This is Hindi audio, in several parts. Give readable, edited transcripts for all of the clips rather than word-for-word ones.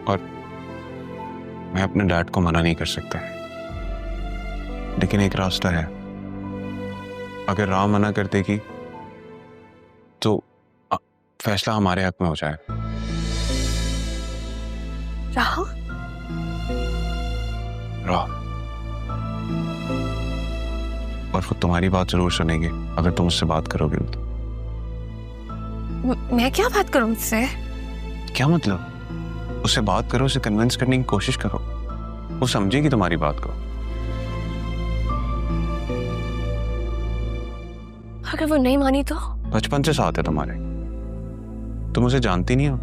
और मैं अपने डैड को मना नहीं कर सकता, लेकिन एक रास्ता है। अगर राम मना कर देगी तो फैसला हमारे हक में हो जाएगा। राम? राम और वो तुम्हारी बात जरूर सुनेंगे अगर तुम उससे बात करोगे तो। मैं क्या बात करूं उससे? क्या मतलब? उससे बात करो, उसे कन्विंस करने की कोशिश करो, वो समझेगी तुम्हारी बात को। अगर वो नहीं मानी तो? बचपन से साथ है तुम्हारे, तुम उसे जानती नहीं हो।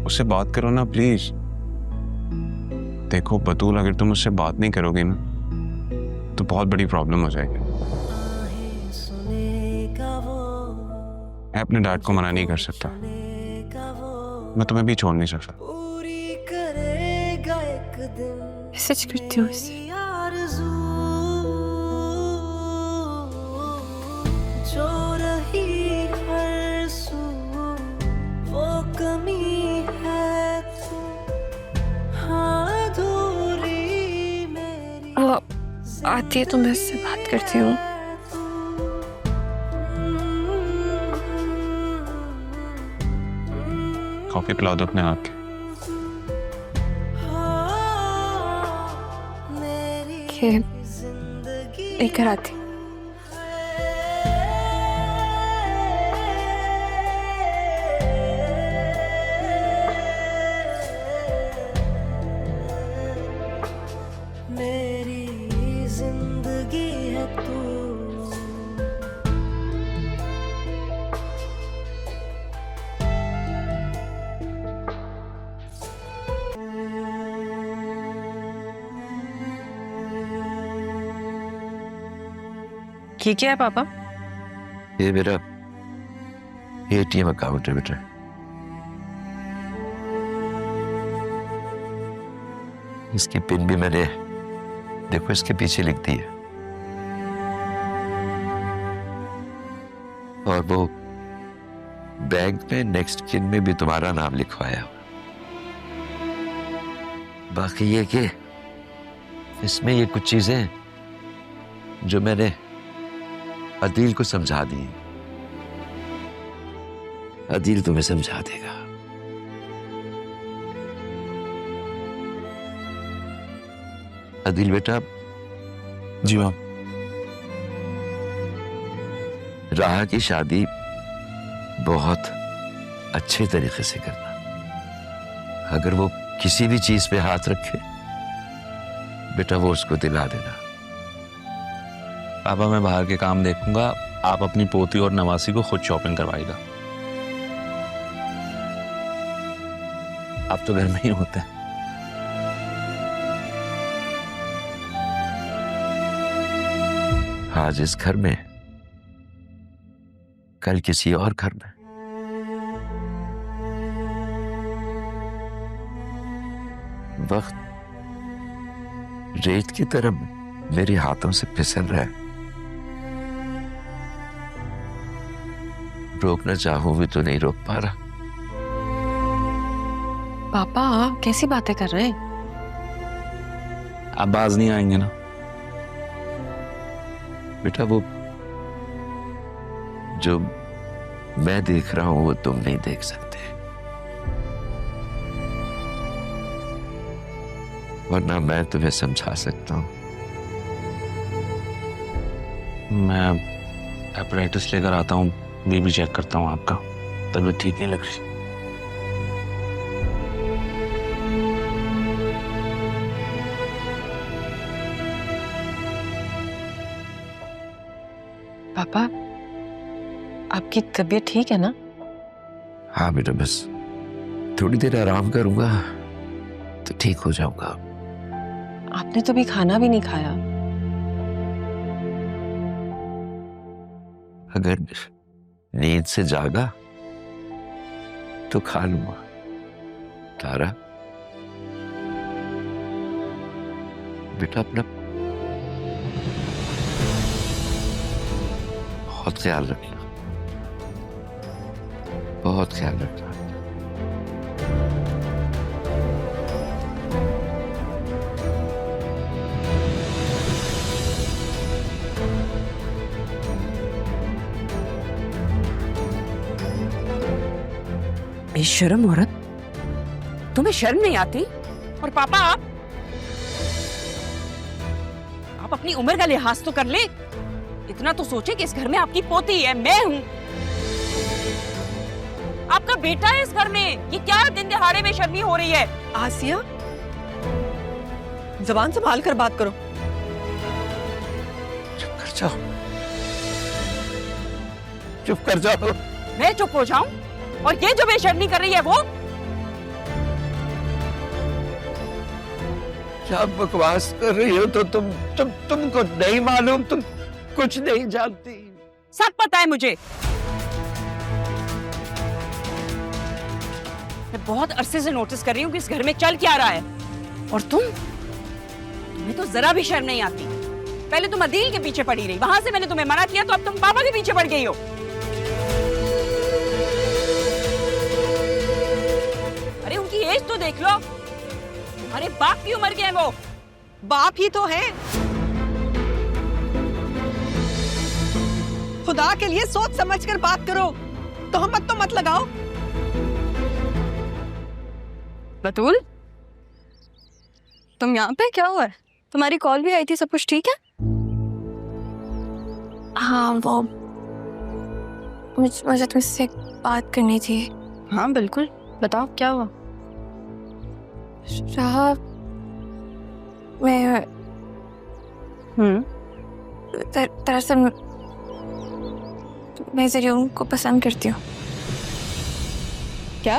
उससे बात करो ना प्लीज। देखो बतूल, अगर तुम उससे बात नहीं करोगे ना तो बहुत बड़ी प्रॉब्लम हो जाएगी। मैं अपने डैड को मना नहीं कर सकता, मैं तुम्हें भी छोड़ नहीं सकता। मैसेज करती हूँ उससे। वो आती है तो मैं उससे बात करती हूँ। कॉफी पिला दो अपने हाथ के। लेकर आती। मेरी जिंदगी है तू। ठीक है पापा? ये मेरा एटीएम अकाउंट है बेटा। इसकी पिन भी मैंने देखो इसके पीछे लिख दी है, और वो बैंक में नेक्स्ट किन में भी तुम्हारा नाम लिखवाया। बाकी ये कि इसमें ये कुछ चीजें जो मैंने अदील को समझा दी, अदील तुम्हें समझा देगा। अदील बेटा। जी हाँ। राहा की शादी बहुत अच्छे तरीके से करना। अगर वो किसी भी चीज पे हाथ रखे बेटा वो उसको दिला देना। पापा मैं बाहर के काम देखूंगा, आप अपनी पोती और नवासी को खुद शॉपिंग करवाएगा। आप तो घर में ही होते हैं। आज इस घर में, कल किसी और घर में। वक्त रेत की तरह मेरे हाथों से फिसल रहा है। रोकना चाहूं भी तो नहीं रोक पा रहा। पापा कैसी बातें कर रहे हैं? आप बाज नहीं आएंगे ना? बेटा वो जो मैं देख रहा हूं वो तुम नहीं देख सकते, वरना मैं तुम्हें समझा सकता हूं। मैं एपरेटिस लेकर आता हूँ, बीबी चेक करता हूँ। आपका तबीयत ठीक नहीं लग रही। पापा आपकी तबीयत ठीक है ना? हाँ बेटा, बस थोड़ी देर आराम करूंगा तो ठीक हो जाऊंगा। आपने तो अभी खाना भी नहीं खाया। अगर नींद से जागा तो खा लूंगा। तारा बेटा अपना बहुत ख्याल रखना, बहुत ख्याल रखना। बेशर्म औरत, तुम्हें शर्म नहीं आती? और पापा, आप अपनी उम्र का लिहाज तो कर ले। इतना तो सोचे कि इस घर में आपकी पोती है, मैं हूं, आपका बेटा है इस घर में। ये क्या दिन दिहाड़े में शर्मी हो रही है? आसिया, जबान संभाल कर बात करो। चुप कर जाओ, चुप कर जाओ। मैं चुप हो जाऊं? और ये जो बेशर्मी कर रही है वो? क्या बकवास कर रही हो? तो तुमको नहीं मालूम, तुम कुछ नहीं जानती। सब पता है मुझे। मैं बहुत अरसे से नोटिस कर रही हूँ कि इस घर में चल क्या रहा है। और तुम्हें तो जरा भी शर्म नहीं आती। पहले तुम अदील के पीछे पड़ी रही, वहां से मैंने तुम्हें मना किया तो अब तुम पापा के पीछे पड़ गई हो। अरे उनकी एज तो देख लो, तुम्हारे बाप की उम्र के हैं वो। बाप ही तो है। खुदा के लिए सोच समझ कर बात करो, तोहमत तो मत लगाओ। बतूल, तुम यहाँ पे? क्या हुआ है? तुम्हारी कॉल भी आई थी, सब कुछ ठीक है? हाँ, वो मुझे तुमसे एक बात करनी थी। हाँ बिल्कुल, बताओ क्या हुआ? राह, मैं दरअसल मैं ज़रियून को पसंद करती हूँ। क्या?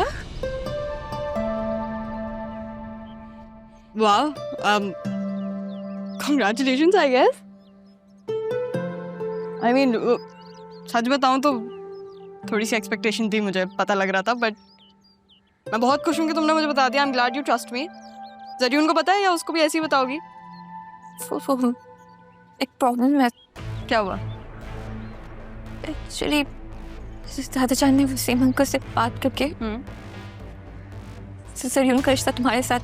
वाह, congratulations I guess। I mean, सच बताऊं तो थोड़ी सी एक्सपेक्टेशन थी, मुझे पता लग रहा था, बट मैं बहुत खुश हूँ कि तुमने मुझे बता दिया। I'm glad you trust me। ज़रियून को पता है या उसको भी ऐसे ही बताओगी? एक प्रॉब्लम है। क्या हुआ? एक्चुअली दादा जान ने वसीम अंकल से बात करके ज़रियून का रिश्ता तुम्हारे साथ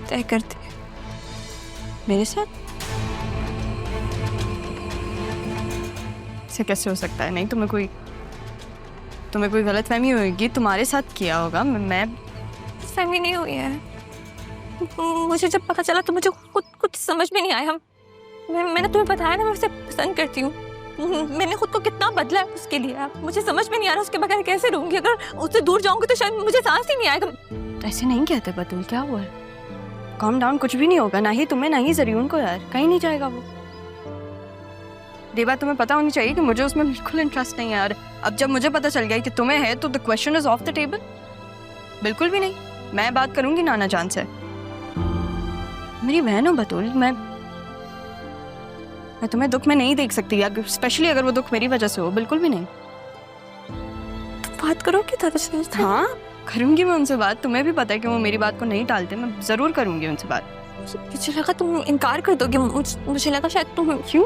तय कर दिया। मेरे साथ? ऐसे कैसे हो सकता है? नहीं, तुम्हें कोई गलतफहमी होगी, तुम्हारे साथ किया होगा। मैं फहमी नहीं हुई है। मुझे जब पता चला तो मुझे कुछ समझ में नहीं आया। मैंने तुम्हें बताया ना, मैं उसे पसंद करती हूँ। मैंने खुद को कितना बदला है उसके लिए। मुझे समझ में नहीं आ रहा उसके बगैर कैसे रहूंगी। अगर उससे दूर जाऊंगी तो शायद मुझे सांस ही नहीं आएगा। तो ऐसे नहीं कहते बतूल, क्या हुआ है? काम डाउन, कुछ भी नहीं होगा, ना ही तुम्हें ना ही ज़रियून को। यार कहीं नहीं जाएगा वो। ये बात तुम्हें पता होनी चाहिए कि मुझे उसमें बिल्कुल इंटरेस्ट नहीं है यार। अब जब मुझे पता चल गया कि तुम्हें है तो the question is of the table. बिल्कुल भी नहीं। मैं बात करूंगी नाना जान से। मेरी बहन हो बतूल, मैं तुम्हें दुख में नहीं देख सकती यार, स्पेशली अगर वो दुख मेरी वजह से हो। बिल्कुल भी नहीं। तो बात करो कि दादा से। हाँ करूंगी मैं उनसे बात। तुम्हें भी पता है कि वो मेरी बात को नहीं टालते। मैं जरूर करूंगी उनसे बात। मुझे लगा तुम इनकार कर दोगे। मुझे लगा शायद तुम। क्यों?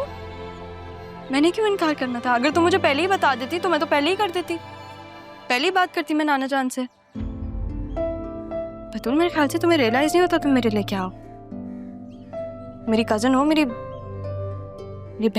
मैंने क्यों इनकार करना था? अगर तुम मुझे पहले ही बता देती तो मैं तो पहले ही कर देती। पहले ही बात करती मैं नाना जान से। बतूल, मेरे ख्याल से तुम्हें रियलाइज नहीं होता तुम मेरे लिए क्या हो। मेरी कजन हो, मेरी